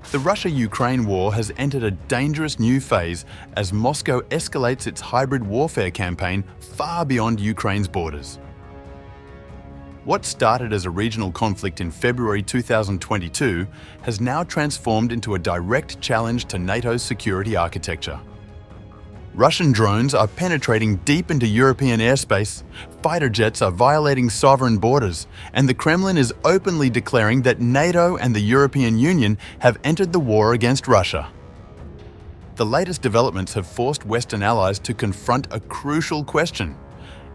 The Russia-Ukraine war has entered a dangerous new phase as Moscow escalates its hybrid warfare campaign far beyond Ukraine's borders. What started as a regional conflict in February 2022 has now transformed into a direct challenge to NATO's security architecture. Russian drones are penetrating deep into European airspace, fighter jets are violating sovereign borders, and the Kremlin is openly declaring that NATO and the European Union have entered the war against Russia. The latest developments have forced Western allies to confront a crucial question.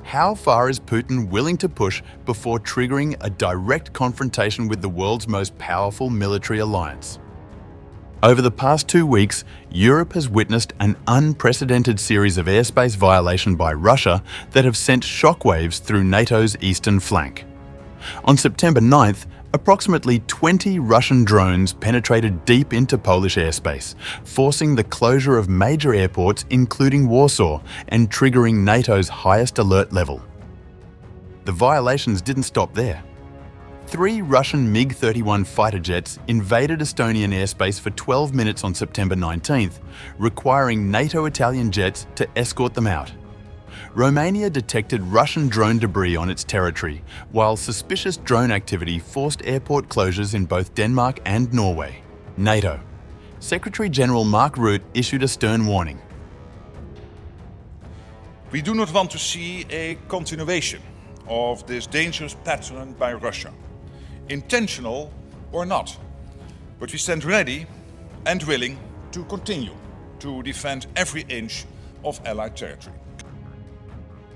How far is Putin willing to push before triggering a direct confrontation with the world's most powerful military alliance? Over the past 2 weeks, Europe has witnessed an unprecedented series of airspace violations by Russia that have sent shockwaves through NATO's eastern flank. On September 9th, approximately 20 Russian drones penetrated deep into Polish airspace, forcing the closure of major airports including Warsaw and triggering NATO's highest alert level. The violations didn't stop there. 3 Russian MiG-31 fighter jets invaded Estonian airspace for 12 minutes on September 19th, requiring NATO-Italian jets to escort them out. Romania detected Russian drone debris on its territory, while suspicious drone activity forced airport closures in both Denmark and Norway. NATO. Secretary-General Mark Rutte issued a stern warning. We do not want to see a continuation of this dangerous pattern by Russia, intentional or not, but we stand ready and willing to continue to defend every inch of Allied territory.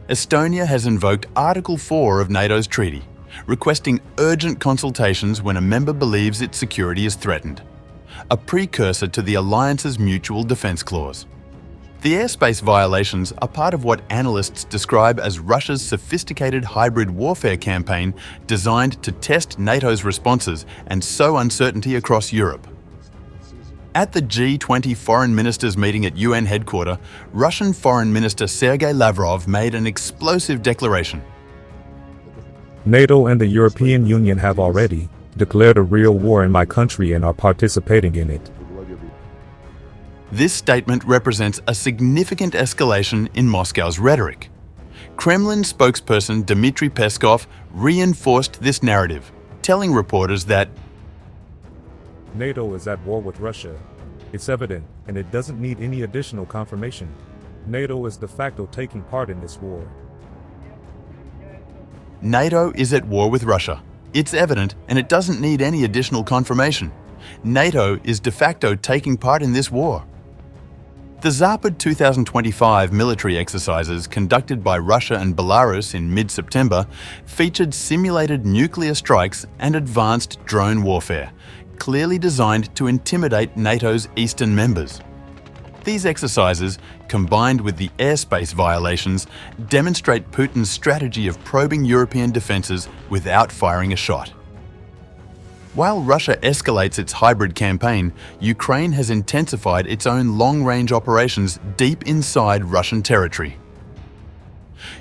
Estonia has invoked Article 4 of NATO's treaty, requesting urgent consultations when a member believes its security is threatened, a precursor to the alliance's mutual defense clause. The airspace violations are part of what analysts describe as Russia's sophisticated hybrid warfare campaign designed to test NATO's responses and sow uncertainty across Europe. At the G20 foreign ministers meeting at UN headquarters, Russian Foreign Minister Sergei Lavrov made an explosive declaration. NATO and the European Union have already declared a real war in my country and are participating in it. This statement represents a significant escalation in Moscow's rhetoric. Kremlin spokesperson Dmitry Peskov reinforced this narrative, telling reporters that NATO is at war with Russia. It's evident, and it doesn't need any additional confirmation. NATO is de facto taking part in this war. NATO is at war with Russia. It's evident, and it doesn't need any additional confirmation. NATO is de facto taking part in this war. The Zapad 2025 military exercises conducted by Russia and Belarus in mid-September featured simulated nuclear strikes and advanced drone warfare, clearly designed to intimidate NATO's eastern members. These exercises, combined with the airspace violations, demonstrate Putin's strategy of probing European defences without firing a shot. While Russia escalates its hybrid campaign, Ukraine has intensified its own long-range operations deep inside Russian territory.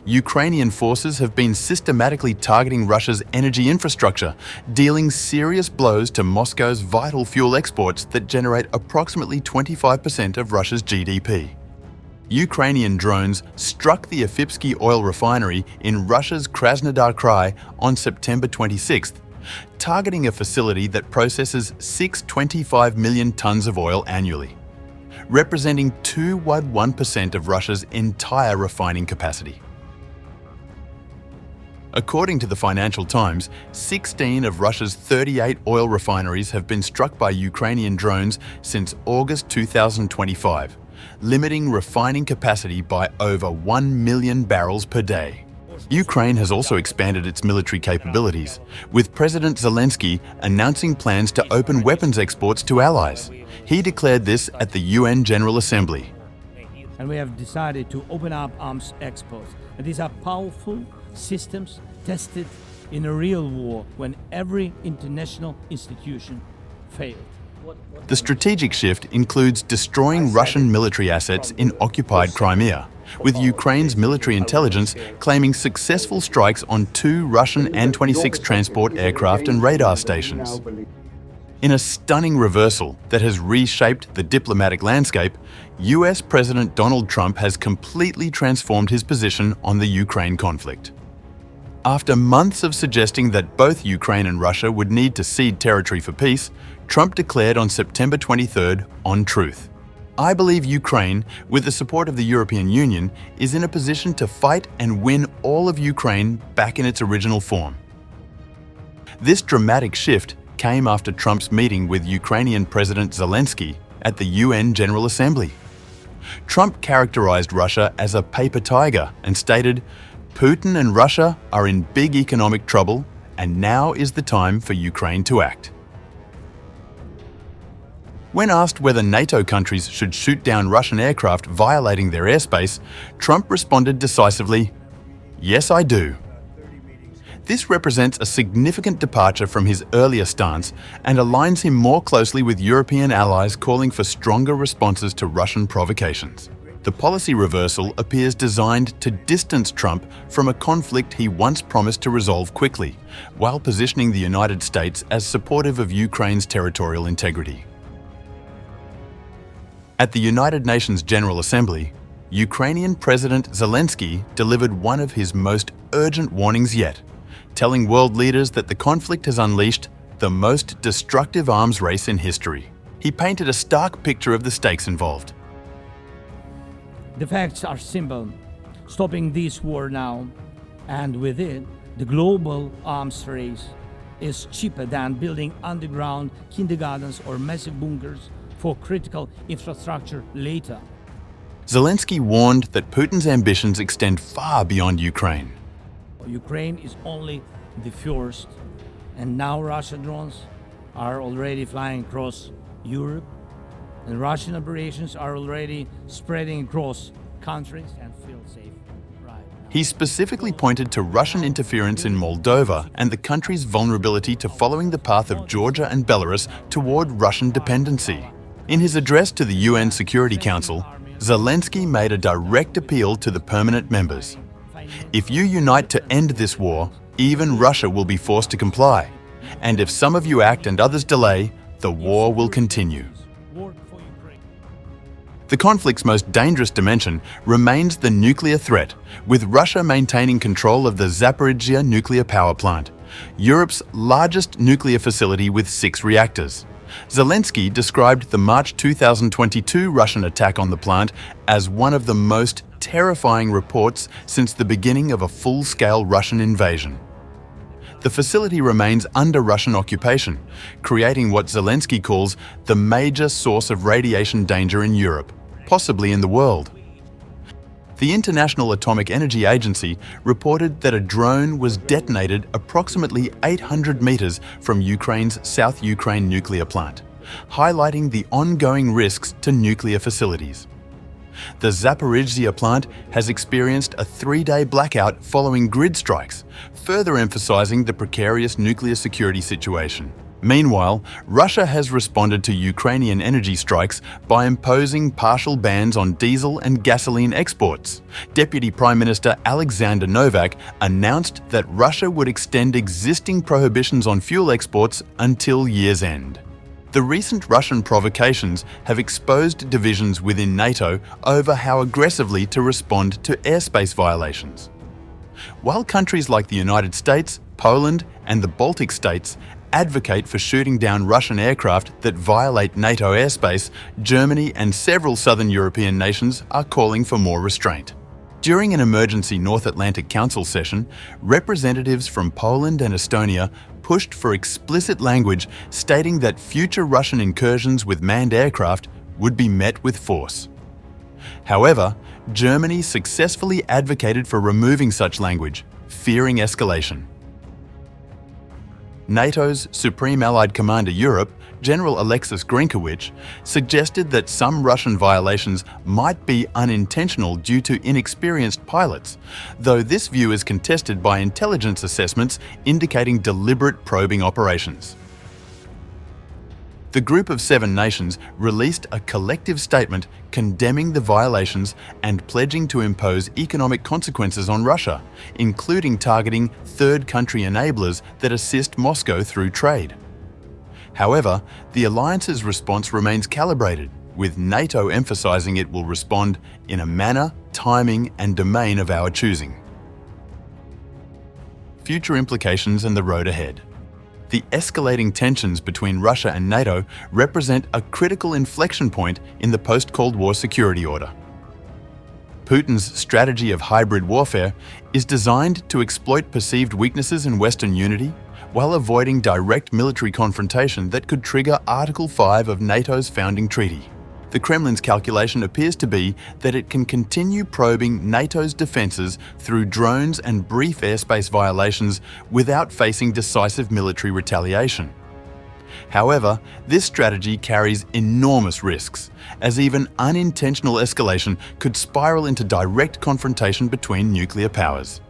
Ukrainian forces have been systematically targeting Russia's energy infrastructure, dealing serious blows to Moscow's vital fuel exports that generate approximately 25% of Russia's GDP. Ukrainian drones struck the Efipsky oil refinery in Russia's Krasnodar Krai on September 26th, targeting a facility that processes 625 million tons of oil annually, representing 2.1% of Russia's entire refining capacity. According to the Financial Times, 16 of Russia's 38 oil refineries have been struck by Ukrainian drones since August 2025, limiting refining capacity by over 1 million barrels per day. Ukraine has also expanded its military capabilities, with President Zelenskyy announcing plans to open weapons exports to allies. He declared this at the UN General Assembly. And we have decided to open up arms exports. And these are powerful systems tested in a real war when every international institution failed. The strategic shift includes destroying Russian military assets in occupied Crimea, with Ukraine's military intelligence claiming successful strikes on 2 Russian An-26 transport aircraft and radar stations. In a stunning reversal that has reshaped the diplomatic landscape, US President Donald Trump has completely transformed his position on the Ukraine conflict. After months of suggesting that both Ukraine and Russia would need to cede territory for peace, Trump declared on September 23rd on Truth, "I believe Ukraine, with the support of the European Union, is in a position to fight and win all of Ukraine back in its original form." This dramatic shift came after Trump's meeting with Ukrainian President Zelensky at the UN General Assembly. Trump characterized Russia as a paper tiger and stated, "Putin and Russia are in big economic trouble, and now is the time for Ukraine to act." When asked whether NATO countries should shoot down Russian aircraft violating their airspace, Trump responded decisively, "Yes, I do." This represents a significant departure from his earlier stance and aligns him more closely with European allies calling for stronger responses to Russian provocations. The policy reversal appears designed to distance Trump from a conflict he once promised to resolve quickly, while positioning the United States as supportive of Ukraine's territorial integrity. At the United Nations General Assembly, Ukrainian President Zelensky delivered one of his most urgent warnings yet, telling world leaders that the conflict has unleashed the most destructive arms race in history. He painted a stark picture of the stakes involved. The facts are simple. Stopping this war now, and with it, the global arms race, is cheaper than building underground kindergartens or massive bunkers for critical infrastructure later. Zelensky warned that Putin's ambitions extend far beyond Ukraine. Ukraine is only the first, and now Russian drones are already flying across Europe, and Russian operations are already spreading across countries and feel safe right now. He specifically pointed to Russian interference in Moldova and the country's vulnerability to following the path of Georgia and Belarus toward Russian dependency. In his address to the UN Security Council, Zelensky made a direct appeal to the permanent members. "If you unite to end this war, even Russia will be forced to comply. And if some of you act and others delay, the war will continue." The conflict's most dangerous dimension remains the nuclear threat, with Russia maintaining control of the Zaporizhzhia nuclear power plant, Europe's largest nuclear facility with 6 reactors. Zelensky described the March 2022 Russian attack on the plant as one of the most terrifying reports since the beginning of a full-scale Russian invasion. The facility remains under Russian occupation, creating what Zelensky calls the major source of radiation danger in Europe, possibly in the world. The International Atomic Energy Agency reported that a drone was detonated approximately 800 meters from Ukraine's South Ukraine nuclear plant, highlighting the ongoing risks to nuclear facilities. The Zaporizhzhia plant has experienced a 3-day blackout following grid strikes, further emphasizing the precarious nuclear security situation. Meanwhile, Russia has responded to Ukrainian energy strikes by imposing partial bans on diesel and gasoline exports. Deputy Prime Minister Alexander Novak announced that Russia would extend existing prohibitions on fuel exports until year's end. The recent Russian provocations have exposed divisions within NATO over how aggressively to respond to airspace violations. While countries like the United States, Poland, and the Baltic states advocate for shooting down Russian aircraft that violate NATO airspace, Germany and several southern European nations are calling for more restraint. During an emergency North Atlantic Council session, representatives from Poland and Estonia pushed for explicit language stating that future Russian incursions with manned aircraft would be met with force. However, Germany successfully advocated for removing such language, fearing escalation. NATO's Supreme Allied Commander Europe, General Alexis Grinkewicz, suggested that some Russian violations might be unintentional due to inexperienced pilots, though this view is contested by intelligence assessments indicating deliberate probing operations. The Group of 7 nations released a collective statement condemning the violations and pledging to impose economic consequences on Russia, including targeting third country enablers that assist Moscow through trade. However, the alliance's response remains calibrated, with NATO emphasizing it will respond in a manner, timing, and domain of our choosing. Future implications and the road ahead. The escalating tensions between Russia and NATO represent a critical inflection point in the post-Cold War security order. Putin's strategy of hybrid warfare is designed to exploit perceived weaknesses in Western unity while avoiding direct military confrontation that could trigger Article 5 of NATO's founding treaty. The Kremlin's calculation appears to be that it can continue probing NATO's defences through drones and brief airspace violations without facing decisive military retaliation. However, this strategy carries enormous risks, as even unintentional escalation could spiral into direct confrontation between nuclear powers.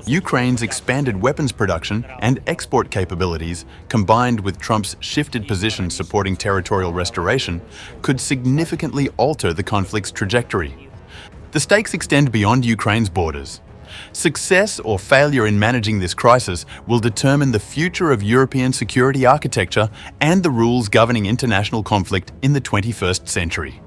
Ukraine's expanded weapons production and export capabilities, combined with Trump's shifted position supporting territorial restoration, could significantly alter the conflict's trajectory. The stakes extend beyond Ukraine's borders. Success or failure in managing this crisis will determine the future of European security architecture and the rules governing international conflict in the 21st century.